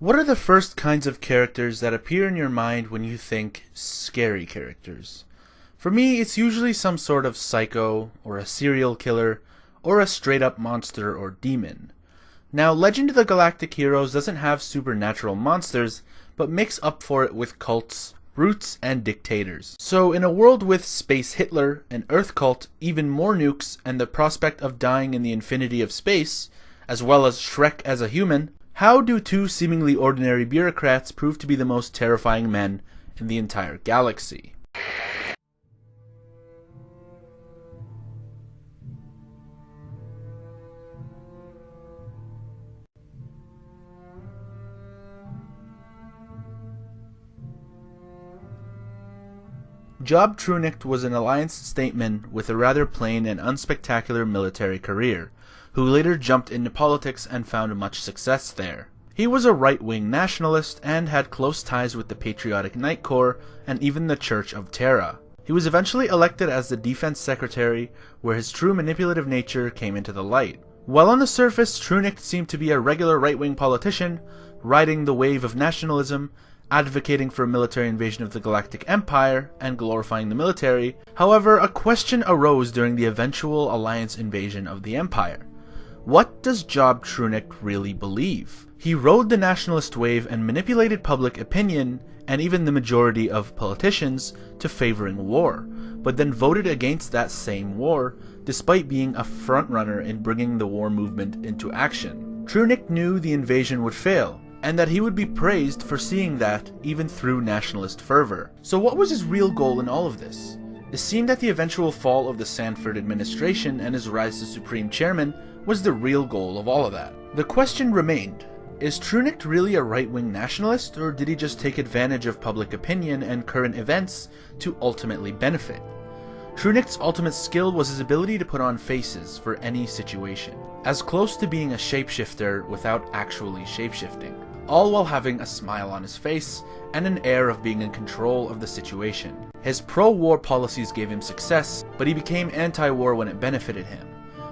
What are the first kinds of characters that appear in your mind when you think scary characters? For me, it's usually some sort of psycho, or a serial killer, or a straight-up monster or demon. Now, Legend of the Galactic Heroes doesn't have supernatural monsters, but makes up for it with cults, brutes, and dictators. So, in a world with Space Hitler, an Earth cult, even more nukes, and the prospect of dying in the infinity of space, as well as Shrek as a human, how do two seemingly ordinary bureaucrats prove to be the most terrifying men in the entire galaxy? Job Trunicht was an Alliance statesman with a rather plain and unspectacular military career, who later jumped into politics and found much success there. He was a right-wing nationalist and had close ties with the Patriotic Night Corps and even the Church of Terra. He was eventually elected as the Defense Secretary, where his true manipulative nature came into the light. While on the surface, Trunicht seemed to be a regular right-wing politician, riding the wave of nationalism, advocating for a military invasion of the Galactic Empire, and glorifying the military. However, a question arose during the eventual Alliance invasion of the Empire. What does Job Trunicht really believe? He rode the nationalist wave and manipulated public opinion, and even the majority of politicians, to favoring war, but then voted against that same war, despite being a frontrunner in bringing the war movement into action. Trunicht knew the invasion would fail, and that he would be praised for seeing that, even through nationalist fervor. So what was his real goal in all of this? It seemed that the eventual fall of the Sanford administration and his rise to Supreme Chairman was the real goal of all of that. The question remained, is Trunicht really a right-wing nationalist, or did he just take advantage of public opinion and current events to ultimately benefit? Trunicht's ultimate skill was his ability to put on faces for any situation, as close to being a shapeshifter without actually shapeshifting, all while having a smile on his face and an air of being in control of the situation. His pro-war policies gave him success, but he became anti-war when it benefited him.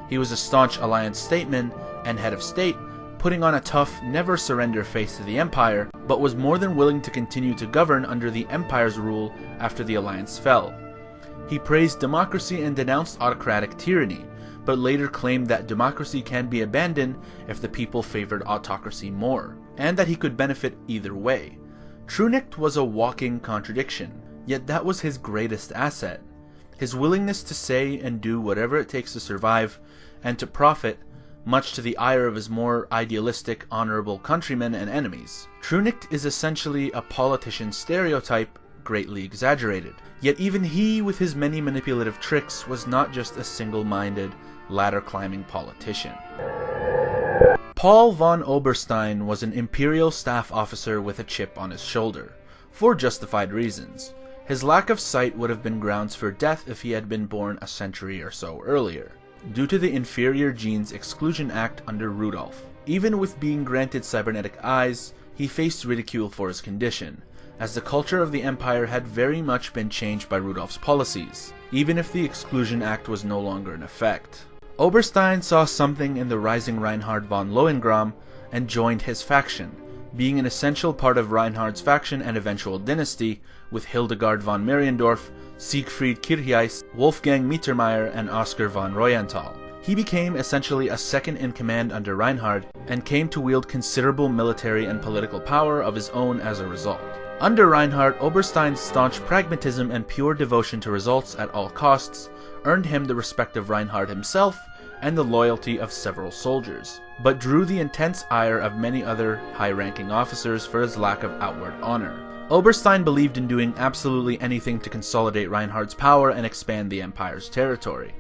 He was a staunch Alliance statesman and head of state, putting on a tough, never-surrender face to the Empire, but was more than willing to continue to govern under the Empire's rule after the Alliance fell. He praised democracy and denounced autocratic tyranny, but later claimed that democracy can be abandoned if the people favored autocracy more, and that he could benefit either way. Trunicht was a walking contradiction, yet that was his greatest asset. His willingness to say and do whatever it takes to survive, and to profit, much to the ire of his more idealistic, honorable countrymen and enemies. Trunicht is essentially a politician stereotype, greatly exaggerated. Yet even he, with his many manipulative tricks, was not just a single-minded, ladder-climbing politician. Paul von Oberstein was an imperial staff officer with a chip on his shoulder, for justified reasons. His lack of sight would have been grounds for death if he had been born a century or so earlier, due to the Inferior Genes Exclusion Act under Rudolph. Even with being granted cybernetic eyes, he faced ridicule for his condition, as the culture of the Empire had very much been changed by Rudolph's policies, even if the Exclusion Act was no longer in effect. Oberstein saw something in the rising Reinhard von Lohengramm and joined his faction, being an essential part of Reinhard's faction and eventual dynasty, with Hildegard von Mariendorf, Siegfried Kircheis, Wolfgang Mittermeier, and Oskar von Royenthal. He became essentially a second-in-command under Reinhard, and came to wield considerable military and political power of his own as a result. Under Reinhard, Oberstein's staunch pragmatism and pure devotion to results at all costs earned him the respect of Reinhard himself and the loyalty of several soldiers, but drew the intense ire of many other high-ranking officers for his lack of outward honor. Oberstein believed in doing absolutely anything to consolidate Reinhard's power and expand the Empire's territory,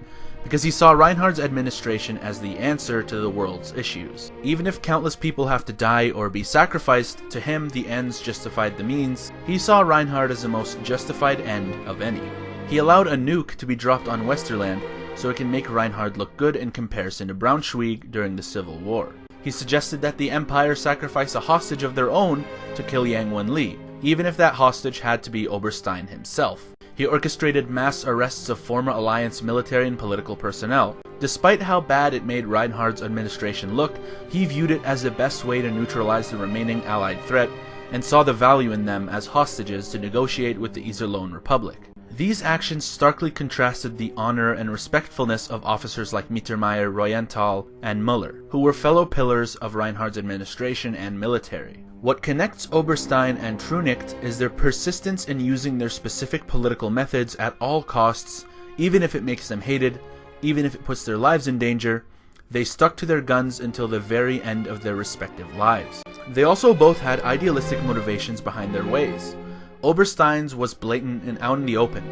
because he saw Reinhard's administration as the answer to the world's issues. Even if countless people have to die or be sacrificed, to him the ends justified the means. He saw Reinhard as the most justified end of any. He allowed a nuke to be dropped on Westerland so it can make Reinhard look good in comparison to Braunschweig during the Civil War. He suggested that the Empire sacrifice a hostage of their own to kill Yang Wen-li, even if that hostage had to be Oberstein himself. He orchestrated mass arrests of former Alliance military and political personnel. Despite how bad it made Reinhardt's administration look, he viewed it as the best way to neutralize the remaining Allied threat, and saw the value in them as hostages to negotiate with the Iserlohn Republic. These actions starkly contrasted the honor and respectfulness of officers like Mittermeier, Royenthal, and Müller, who were fellow pillars of Reinhardt's administration and military. What connects Oberstein and Trunicht is their persistence in using their specific political methods at all costs, even if it makes them hated, even if it puts their lives in danger. They stuck to their guns until the very end of their respective lives. They also both had idealistic motivations behind their ways. Oberstein's was blatant and out in the open.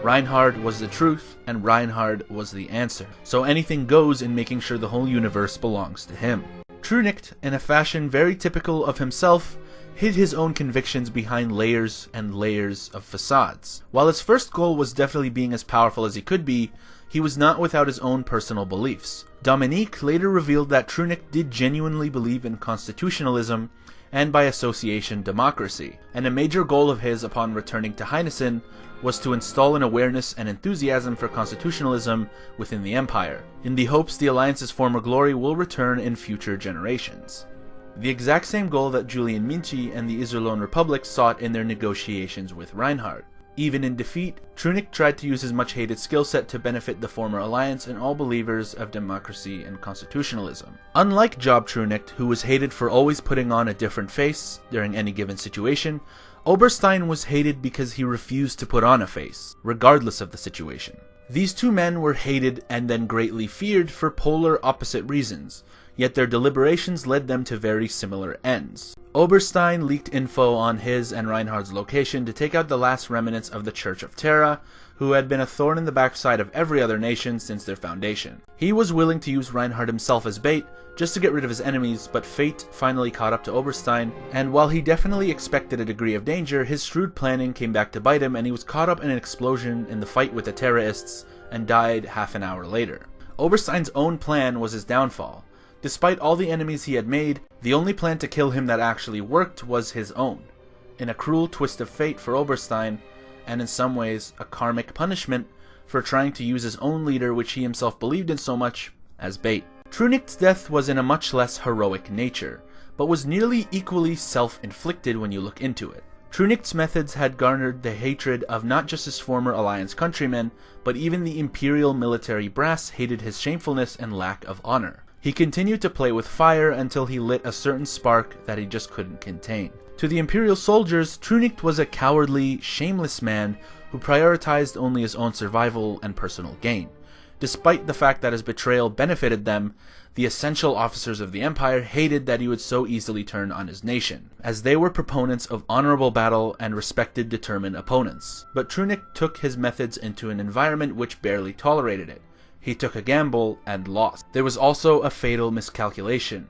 Reinhardt was the truth, and Reinhardt was the answer. So anything goes in making sure the whole universe belongs to him. Trunicht, in a fashion very typical of himself, hid his own convictions behind layers and layers of facades. While his first goal was definitely being as powerful as he could be, he was not without his own personal beliefs. Dominique later revealed that Trunicht did genuinely believe in constitutionalism, and by association democracy, and a major goal of his upon returning to Heinessen was to install an awareness and enthusiasm for constitutionalism within the Empire, in the hopes the Alliance's former glory will return in future generations. The exact same goal that Julian Minci and the Iserlohn Republic sought in their negotiations with Reinhardt. Even in defeat, Trunicht tried to use his much-hated skill set to benefit the former alliance and all believers of democracy and constitutionalism. Unlike Job Trunicht, who was hated for always putting on a different face during any given situation, Oberstein was hated because he refused to put on a face, regardless of the situation. These two men were hated and then greatly feared for polar opposite reasons, yet their deliberations led them to very similar ends. Oberstein leaked info on his and Reinhardt's location to take out the last remnants of the Church of Terra, who had been a thorn in the backside of every other nation since their foundation. He was willing to use Reinhardt himself as bait, just to get rid of his enemies, but fate finally caught up to Oberstein, and while he definitely expected a degree of danger, his shrewd planning came back to bite him, and he was caught up in an explosion in the fight with the terrorists, and died half an hour later. Oberstein's own plan was his downfall. Despite all the enemies he had made, the only plan to kill him that actually worked was his own. In a cruel twist of fate for Oberstein, and in some ways a karmic punishment for trying to use his own leader, which he himself believed in so much, as bait. Trunicht's death was in a much less heroic nature, but was nearly equally self-inflicted when you look into it. Trunicht's methods had garnered the hatred of not just his former Alliance countrymen, but even the imperial military brass hated his shamefulness and lack of honor. He continued to play with fire until he lit a certain spark that he just couldn't contain. To the Imperial soldiers, Trunicht was a cowardly, shameless man who prioritized only his own survival and personal gain. Despite the fact that his betrayal benefited them, the essential officers of the Empire hated that he would so easily turn on his nation, as they were proponents of honorable battle and respected determined opponents. But Trunicht took his methods into an environment which barely tolerated it. He took a gamble and lost. There was also a fatal miscalculation.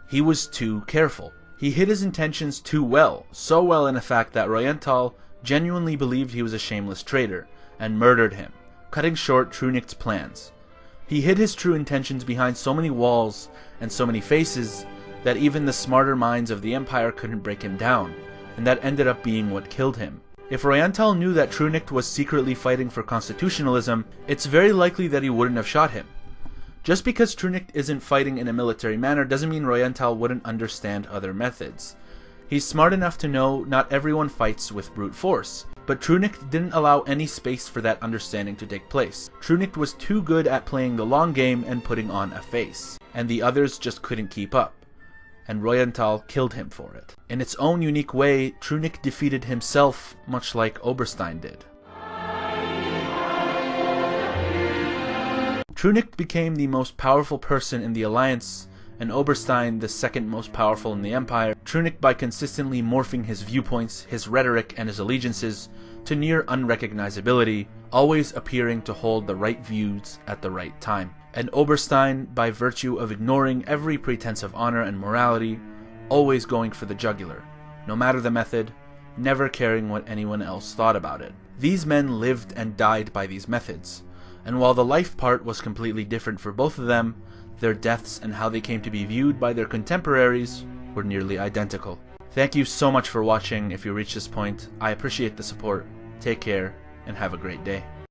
He was too careful. He hid his intentions too well, so well in fact that Royenthal genuinely believed he was a shameless traitor, and murdered him, cutting short Trunicht's plans. He hid his true intentions behind so many walls and so many faces that even the smarter minds of the Empire couldn't break him down, and that ended up being what killed him. If Royenthal knew that Trunicht was secretly fighting for constitutionalism, it's very likely that he wouldn't have shot him. Just because Trunicht isn't fighting in a military manner doesn't mean Royenthal wouldn't understand other methods. He's smart enough to know not everyone fights with brute force, but Trunicht didn't allow any space for that understanding to take place. Trunicht was too good at playing the long game and putting on a face, and the others just couldn't keep up, and Royenthal killed him for it. In its own unique way, Trunicht defeated himself much like Oberstein did. Trunicht became the most powerful person in the Alliance, and Oberstein the second most powerful in the Empire. Trunicht by consistently morphing his viewpoints, his rhetoric, and his allegiances to near unrecognizability, always appearing to hold the right views at the right time. And Oberstein, by virtue of ignoring every pretense of honor and morality, always going for the jugular, no matter the method, never caring what anyone else thought about it. These men lived and died by these methods, and while the life part was completely different for both of them, their deaths and how they came to be viewed by their contemporaries were nearly identical. Thank you so much for watching if you reached this point. I appreciate the support. Take care, and have a great day.